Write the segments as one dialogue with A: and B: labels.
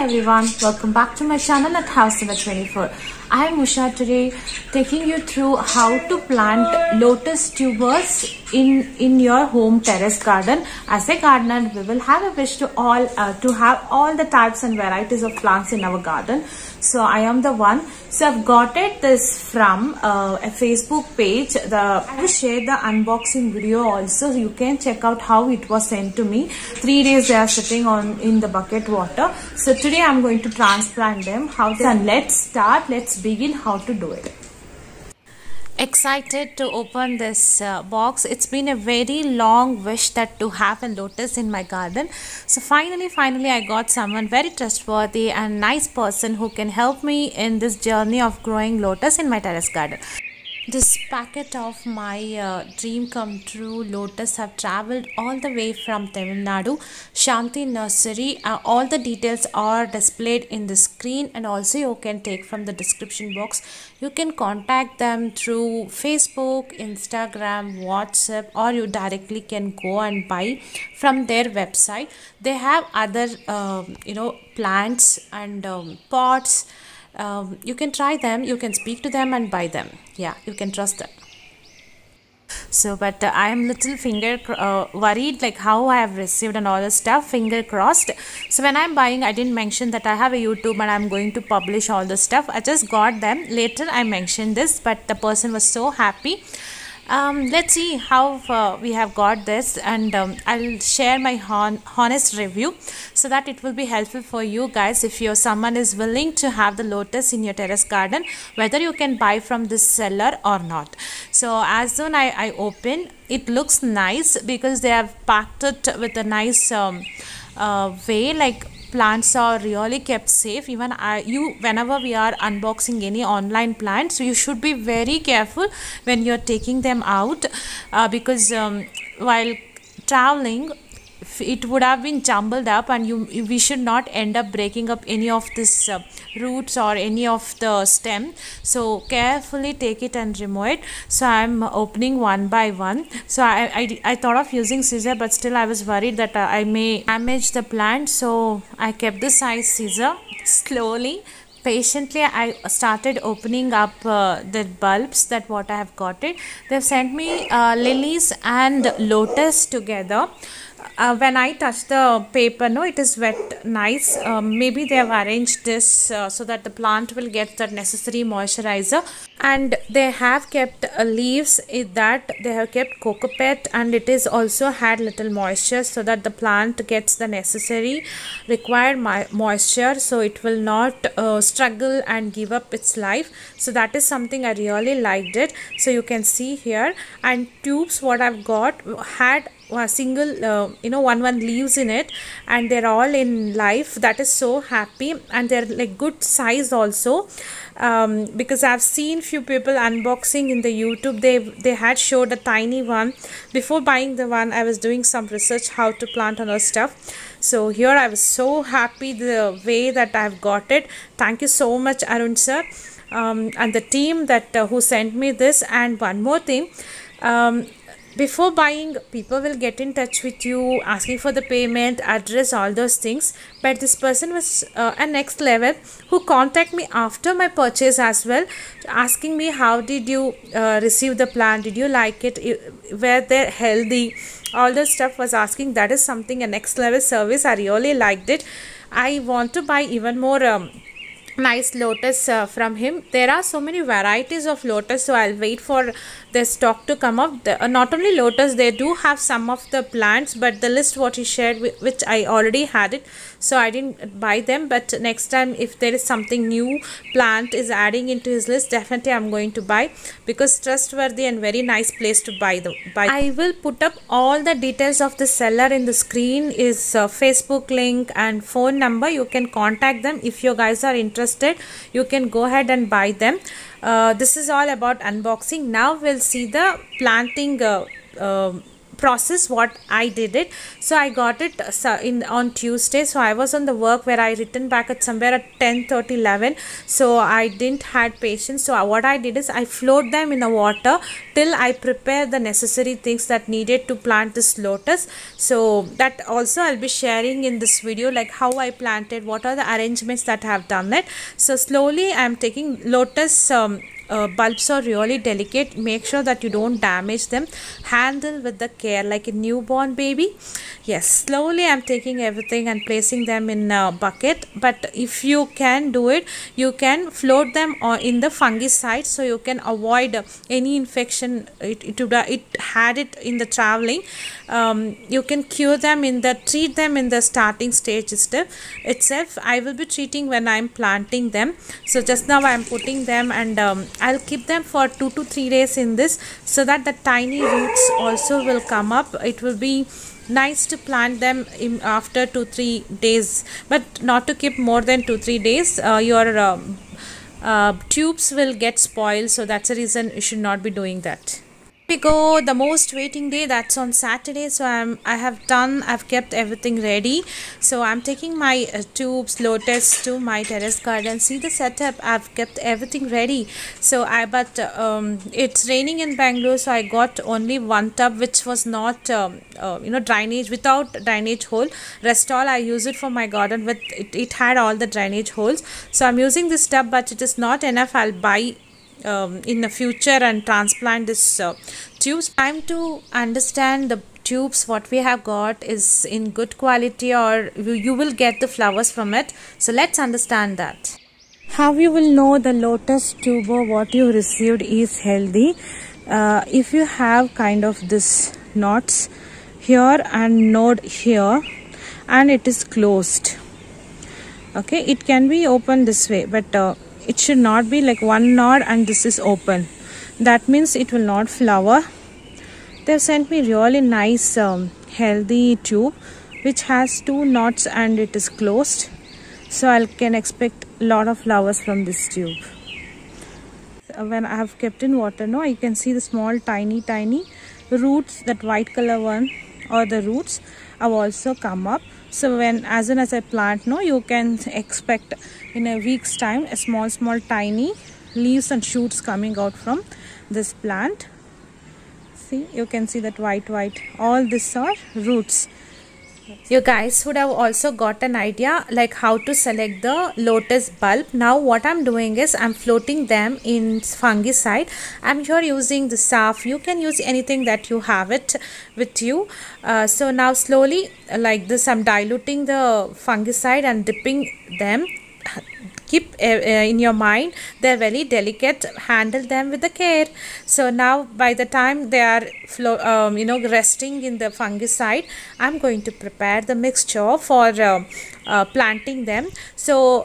A: everyone, welcome back to my channel at House Number 24. I am Usha, today taking you through how to plant lotus tubers in your home terrace garden. As a gardener, we will have a wish to have all the types and varieties of plants in our garden. So I am the one. So I've got this from a Facebook page. I will share the unboxing video also. You can check out how it was sent to me. 3 days they are sitting in the bucket water. So today I'm going to transplant them. And let's begin how to do it. Excited to open this box. It's been a very long wish that to have a lotus in my garden. So finally I got someone very trustworthy and nice person who can help me in this journey of growing lotus in my terrace garden. This packet of my dream come true lotus have traveled all the way from Tamil Nadu, Shanti Nursery. All the details are displayed in the screen, and also you can take from the description box. You can contact them through Facebook, Instagram, WhatsApp, or you directly can go and buy from their website. They have other plants and pots. You can try them, you can speak to them and buy them. Yeah, you can trust them. So but I am little worried like how I have received and all the stuff, finger crossed. So when I'm buying, I didn't mention that I have a YouTube and I'm going to publish all the stuff. I just got them later. I mentioned this, but the person was so happy. Let's see how we have got this, and I'll share my honest review so that it will be helpful for you guys if someone is willing to have the lotus in your terrace garden, whether you can buy from this seller or not. So as soon I open, it looks nice because they have packed it with a nice way, like plants are really kept safe. Even whenever we are unboxing any online plants, so you should be very careful when you're taking them out because while traveling it would have been jumbled up, and we should not end up breaking up any of this roots or any of the stem. So carefully take it and remove it. So I'm opening one by one. So I thought of using scissor, but still I was worried that I may damage the plant, so I kept the size scissor. Slowly, patiently I started opening up the bulbs that what I have got it. They've sent me lilies and lotus together. When I touch the paper, no, it is wet, nice. Maybe they have arranged this so that the plant will get the necessary moisturizer. And they have kept leaves that they have kept cocopet, and it is also had little moisture so that the plant gets the necessary required moisture, so it will not struggle and give up its life. So that is something I really liked it. So you can see here, and tubes what I've got had a single one leaves in it, and they're all in life. That is so happy, and they're like good size also, because I've seen few people unboxing in the YouTube. They had showed a tiny one. Before buying the one, I was doing some research how to plant and all stuff. So here I was so happy the way that I've got it. Thank you so much, Arun sir, and the team that who sent me this. And one more thing, before buying, people will get in touch with you asking for the payment, address, all those things. But this person was a next level, who contacted me after my purchase as well, asking me how did you receive the plant, did you like it, were they healthy, all the stuff was asking. That is something a next level service. I really liked it. I want to buy even more nice lotus from him. There are so many varieties of lotus, so I'll wait for the stock to come up. Not only lotus, they do have some of the plants, but the list what he shared, which I already had it, so I didn't buy them. But next time if there is something new plant is adding into his list, definitely I'm going to buy, because trustworthy and very nice place to buy. I will put up all the details of the seller in the screen, is Facebook link and phone number. You can contact them if you guys are interested. You can go ahead and buy them. This is all about unboxing. Now we'll see the planting process what I did it. So I got it in on Tuesday, so I was on the work where I returned back at somewhere at 10:30 11. So I didn't had patience, so what I did is I float them in the water till I prepare the necessary things that needed to plant this lotus. So that also I'll be sharing in this video, like how I planted, what are the arrangements that I have done it. So slowly I'm taking lotus bulbs are really delicate. Make sure that you don't damage them. Handle with the care like a newborn baby. Yes, slowly I'm taking everything and placing them in a bucket. But if you can do it, you can float them in the fungicide, so you can avoid any infection. It had it in the traveling. You can cure them treat them in the starting stage itself. I will be treating when I'm planting them. So just now I'm putting them, and I'll keep them for 2 to 3 days in this, so that the tiny roots also will come up. It will be nice to plant them after 2-3 days, but not to keep more than 2-3 days. Your tubes will get spoiled, so that's the reason you should not be doing that. We go the most waiting day, that's on Saturday. So I've kept everything ready. So I'm taking my tubes lotus to my terrace garden. See the setup, I've kept everything ready. So it's raining in Bangalore, so I got only one tub which was not drainage, without drainage hole. Rest all I use it for my garden with it had all the drainage holes. So I'm using this tub, but it is not enough. I'll buy in the future and transplant this tubes. Time to understand the tubes what we have got is in good quality, or you will get the flowers from it. So let's understand that. How you will know the lotus tuber what you received is healthy? If you have kind of this knots here and node here, and it is closed, okay, it can be open this way, but it should not be like one knot and this is open. That means it will not flower. They've sent me really nice healthy tube which has 2 knots and it is closed. So I can expect a lot of flowers from this tube. When I have kept in water, no, you can see the small tiny roots, that white color one, or the roots have also come up. So as soon as I plant, no, you can expect in a week's time a small tiny leaves and shoots coming out from this plant. See, you can see that white, all these are roots. You guys would have also got an idea like how to select the lotus bulb. Now what I'm doing is I'm floating them in fungicide. I'm here using the SAF. You can use anything that you have it with you. So now slowly like this I'm diluting the fungicide and dipping them. Keep in your mind, they're very delicate, handle them with the care. So now by the time they are resting in the fungicide, I'm going to prepare the mixture for planting them. So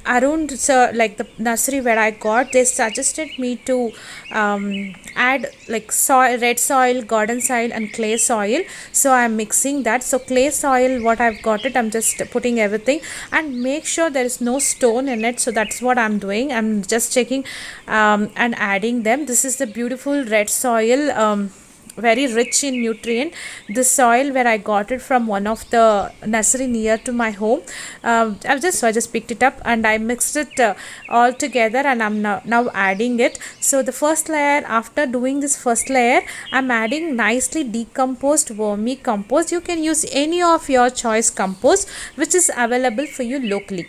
A: around like the nursery where I got, they suggested me to add like red soil, garden soil and clay soil. So I'm mixing that. So clay soil, what I've got it, I'm just putting everything and make sure there is no stone in it. So that's what I'm doing. I'm just checking and adding them. This is the beautiful red soil, very rich in nutrient. This soil where I got it from one of the nursery near to my home. I just picked it up and I mixed it all together, and I'm now adding it. So the first layer, after doing this first layer, I'm adding nicely decomposed vermi compost. You can use any of your choice compost which is available for you locally,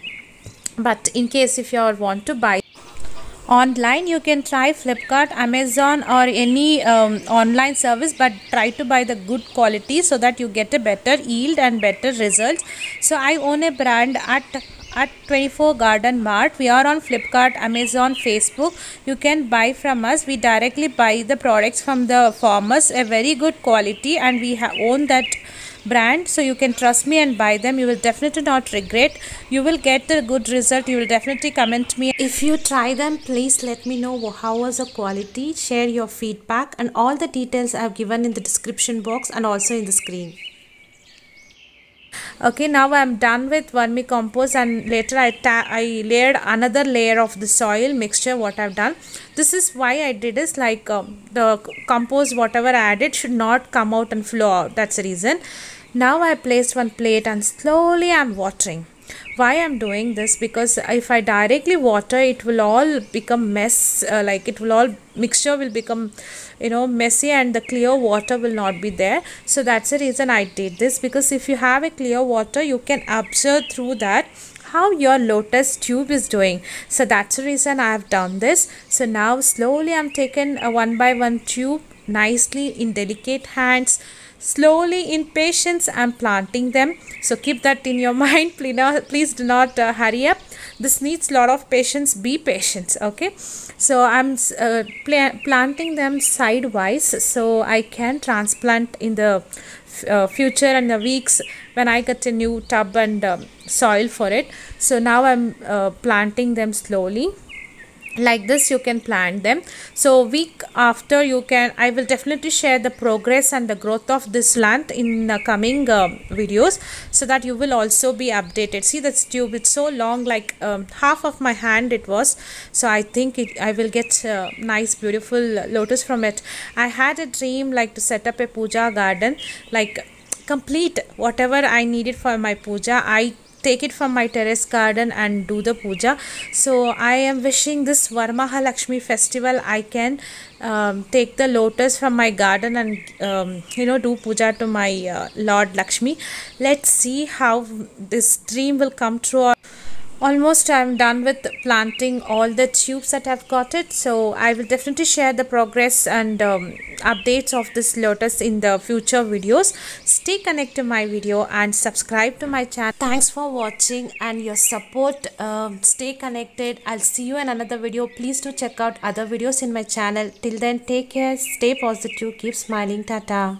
A: but in case if you want to buy online, you can try Flipkart, Amazon or any online service, but try to buy the good quality so that you get a better yield and better results. So I own a brand at 24 Garden Mart. We are on Flipkart, Amazon, Facebook. You can buy from us. We directly buy the products from the farmers, a very good quality, and we own that brand, so you can trust me and buy them. You will definitely not regret. You will get the good result. You will definitely comment me. If you try them, please let me know how was the quality. Share your feedback, and all the details I have given in the description box and also in the screen. Okay, now I'm done with vermicompost, and later I layered another layer of the soil mixture. What I've done, this is why I did is like the compost whatever I added should not come out and flow out. That's the reason. Now I placed one plate and slowly I'm watering. Why I'm doing this, because if I directly water, it will all become mess, like it will all mixture will become, you know, messy, and the clear water will not be there. So that's the reason I did this, because if you have a clear water, you can observe through that how your lotus tube is doing. So that's the reason I have done this. So now slowly I'm taking a one by one tube, nicely in delicate hands, slowly in patience I'm planting them. So keep that in your mind. Please do not hurry up. This needs lot of patience. Be patient. Okay, so I'm planting them sidewise, so I can transplant in the future and the weeks when I get a new tub and soil for it. So now I'm planting them slowly. Like this you can plant them. So week after you can, I will definitely share the progress and the growth of this plant in the coming videos, so that you will also be updated. See that tube, it's so long, like half of my hand it was. So I think I will get nice beautiful lotus from it. I had a dream like to set up a puja garden, like complete whatever I needed for my puja. I take it from my terrace garden and do the puja. So I am wishing this Varamahalakshmi festival I can take the lotus from my garden and you know, do puja to my Lord Lakshmi. Let's see how this dream will come true. Almost I'm done with planting all the tubes that I've got it. So I will definitely share the progress and updates of this lotus in the future videos. Stay connected to my video and subscribe to my channel. Thanks for watching and your support. Stay connected. I'll see you in another video. Please do check out other videos in my channel. Till then, take care, stay positive, keep smiling. Tata.